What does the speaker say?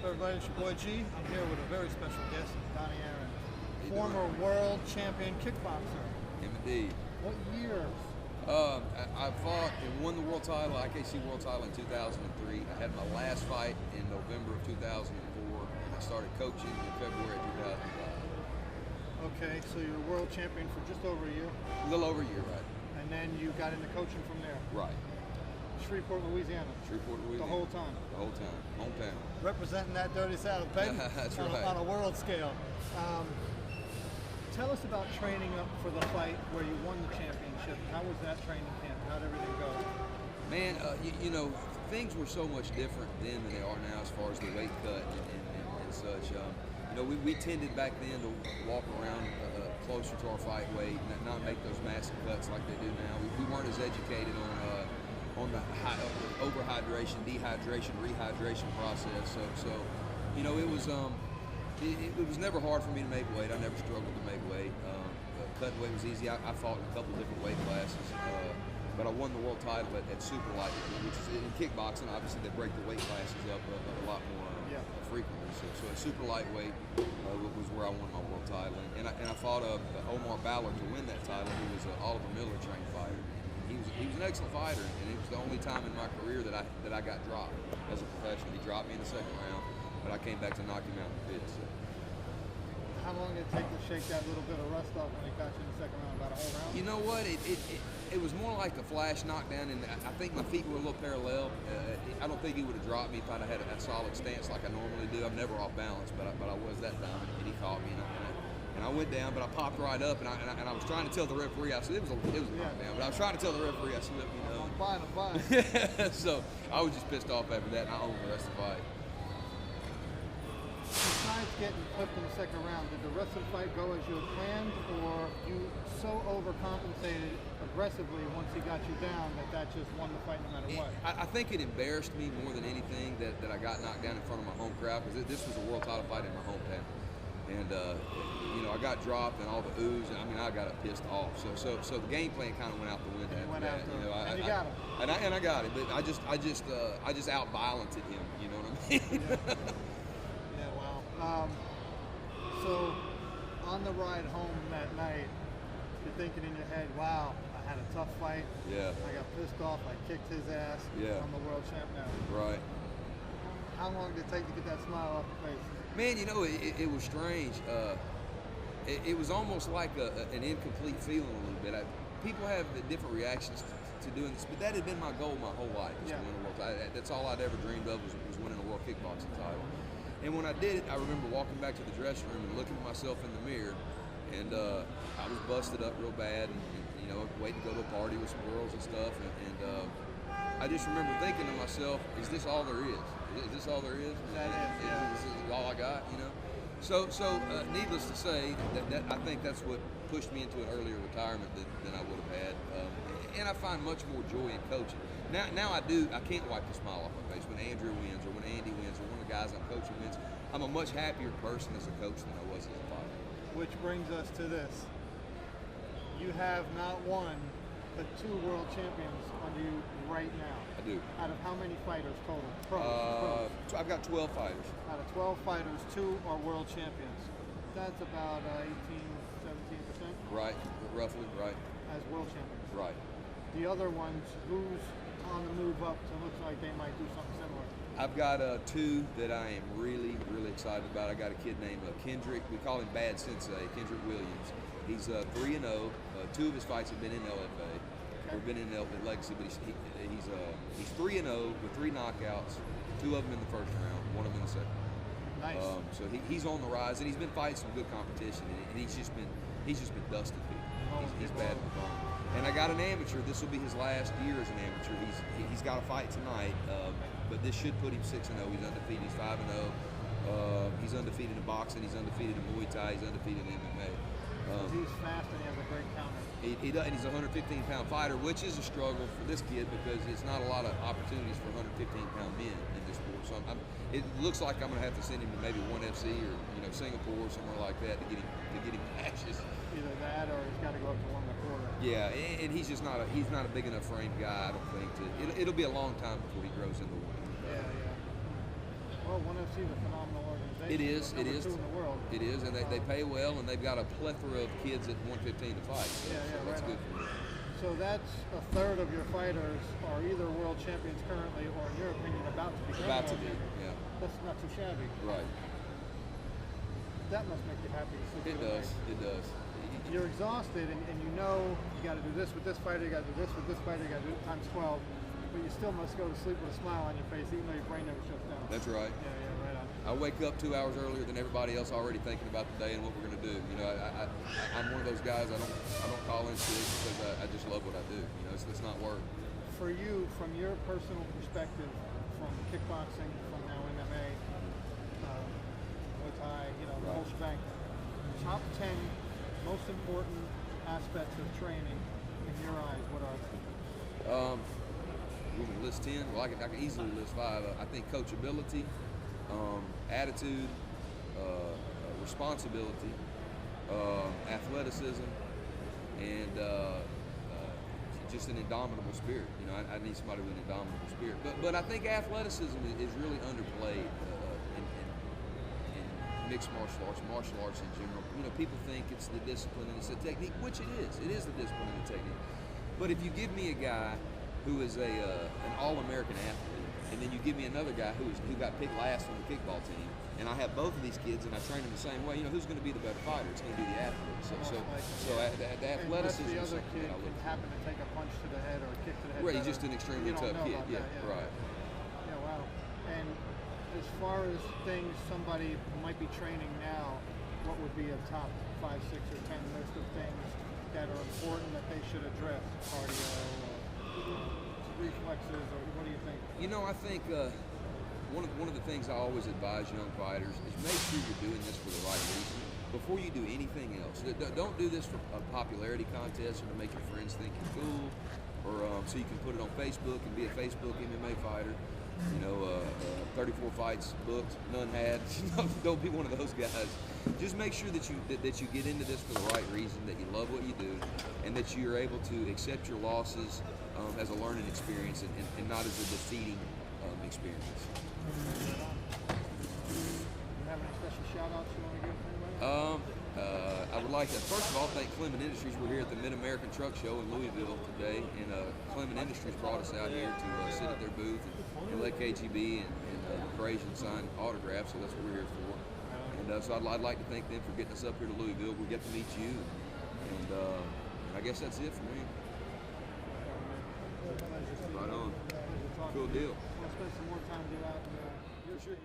up, everybody? It's your boy G. I'm here with a very special guest, Donny Aaron, former world champion kickboxer. Indeed. What years? I fought and won the world title, IKC world title in 2003. I had my last fight in November of 2004, and I started coaching in February of 2005. Okay, so you were world champion for just over a year. A little over a year, right? And then you got into coaching from there. Right. Shreveport, Louisiana. Shreveport, Louisiana. The whole time. The whole time. Hometown. Representing that dirty South, baby. That's on, right. On a world scale. Tell us about training up for the fight where you won the championship. How was that training camp? How did everything go? Man, you know, things were so much different then than they are now as far as the weight cut and such. You know, we tended back then to walk around closer to our fight weight and not make those massive cuts like they do now. We weren't as educated on the overhydration, dehydration, rehydration process. So you know, it was never hard for me to make weight. I never struggled to make weight. Cutting weight was easy. I fought in a couple different weight classes, but I won the world title at super lightweight, which is in kickboxing. Obviously, they break the weight classes up a lot more frequently. So at super lightweight was where I won my world title, and I fought Omar Ballard to win that title. He was an Oliver Miller trained fighter. He was an excellent fighter, and it was the only time in my career that I got dropped as a professional. He dropped me in the second round, but I came back to knock him out in the fifth. So. How long did it take to shake that little bit of rust off when he got you in the second round? About a whole round? You know what? It was more like a flash knockdown, and I think my feet were a little parallel. I don't think he would have dropped me if I'd have had a solid stance like I normally do. I'm never off balance, but I was that time, and he caught me, and I went down, but I popped right up, and I was trying to tell the referee. I said it was a knockdown, but I was trying to tell the referee. I said, look, you know, I'm fine. So I was just pissed off after that, and I owned the rest of the fight. Besides getting clipped in the second round, did the rest of the fight go as you had planned, or you so overcompensated aggressively once he got you down that just won the fight no matter what? I think it embarrassed me more than anything that I got knocked down in front of my home crowd, because this was a world title fight in my hometown. And, you know, I got dropped and all the oohs, and I mean, I got pissed off. So the game plan kind of went out the window after that. You know, and you got him. And I got it, but I just out-violented him, you know what I mean? Yeah, wow. So on the ride home that night, you're thinking in your head, wow, I had a tough fight. Yeah. I got pissed off. I kicked his ass. Yeah. I'm the world champ now. Right. How long did it take to get that smile off your face? Man, you know, it was strange. It was almost like an incomplete feeling a little bit. People have different reactions to doing this, but that had been my goal my whole life, was to win a world title. That's all I'd ever dreamed of was winning a world kickboxing title. And when I did it, I remember walking back to the dressing room and looking at myself in the mirror, and I was busted up real bad, and you know, waiting to go to a party with some girls and stuff, and I just remember thinking to myself, is this all there is? Is this all there is? This is all I got, you know? So needless to say, that I think that's what pushed me into an earlier retirement than I would have had. And I find much more joy in coaching. Now I can't wipe the smile off my face when Andrew wins or when Andy wins or one of the guys I'm coaching wins. I'm a much happier person as a coach than I was as a fighter. Which brings us to this. You have not one, but 2 world champions under you right now. I do. Out of how many fighters total? Pros. I've got 12 fighters. Out of 12 fighters, 2 are world champions. That's about 17%? Right, roughly, right. As world champions. Right. The other ones, who's on the move up, so it looks like they might do something similar? I've got 2 that I am really, really excited about. I got a kid named Kendrick. We call him Bad Sensei, Kendrick Williams. He's 3-0. 2 of his fights have been in LFA. Or been in Legacy, but he's 3-0 with 3 knockouts. 2 of them in the first round, 1 of them in the second. Nice. So he's on the rise, and he's been fighting some good competition, and he's just been dusting people. He's bad in the bone. And I got an amateur. This will be his last year as an amateur. He's got a fight tonight, but this should put him 6-0. He's undefeated. He's 5-0. He's undefeated in boxing. He's undefeated in Muay Thai. He's undefeated in MMA. He's fast and he has a great counter. He does, and he's a 115-pound fighter, which is a struggle for this kid because it's not a lot of opportunities for 115-pound men in this sport. So it looks like I'm going to have to send him to maybe 1FC or Singapore or somewhere like that to get him matches. Either that or he's got to go up to 1 1/4. Yeah, and he's just not a big enough frame guy, I don't think. It'll be a long time before he grows into one. Yeah. Well, ONE FC is a phenomenal organization. It is. Number It is. 2 in the world. It is, and they pay well, and they've got a plethora of kids at 115 to fight. So, Yeah, so right that's on. good for them. So that's a third of your fighters are either world champions currently, or in your opinion, about to become About to world be, champions. yeah. That's not too shabby. Right. That must make you happy to see. It does. It does. You're exhausted, and you know you got to do this with this fighter, you got to do this with this fighter, you got to do it times 12, but you still must go to sleep with a smile on your face, even though your brain never shuts down. That's right. Yeah, right on. I wake up 2 hours earlier than everybody else, already thinking about the day and what we're going to do. You know, I'm one of those guys. I don't call in sick because I just love what I do. You know, it's not work. For you, from your personal perspective, from kickboxing, from now MMA, Muay Thai, you know, the whole shebang, top 10 most important aspects of training in your eyes, what are they? We can list 10. Well, I can easily list 5. I think coachability, attitude, responsibility, athleticism, and just an indomitable spirit. You know, I need somebody with an indomitable spirit. But I think athleticism is really underplayed in mixed martial arts in general. You know, people think it's the discipline and it's the technique, which it is. It is the discipline and the technique. But if you give me a guy who is an all-American athlete, and then you give me another guy who got picked last on the kickball team, and I have both of these kids and I train them the same way, you know, who's going to be the better fighter? It's going to be the athlete. The athleticism the is other something kid that I look can happen to take a punch to the head or a kick to the head. Right, he's better. just an extremely You don't tough know kid. about Yeah, that, right. Yeah, wow. And as far as things somebody might be training now, what would be a top 5, 6, or 10 list of things that are important that they should address? Cardio, reflexes, or what do you think? You know, I think one of the things I always advise young fighters is make sure you're doing this for the right reason before you do anything else. Don't do this for a popularity contest or to make your friends think you're cool, or so you can put it on Facebook and be a Facebook MMA fighter. You know, 34 fights booked, none had. Don't be one of those guys. Just make sure that you get into this for the right reason, that you love what you do, and that you're able to accept your losses as a learning experience and not as a defeating experience. Do you have any special shout-outs you want to give to anybody? I would like to, first of all, thank Clement Industries. We're here at the Mid-American Truck Show in Louisville today, and Clement Industries brought us out here to sit at their booth and let KGB and Frazier sign autographs, so that's what we're here for. And so I'd like to thank them for getting us up here to Louisville. We'll get to meet you, and I guess that's it for me. Right on. Cool deal. Want to spend some more time with you out? Sure.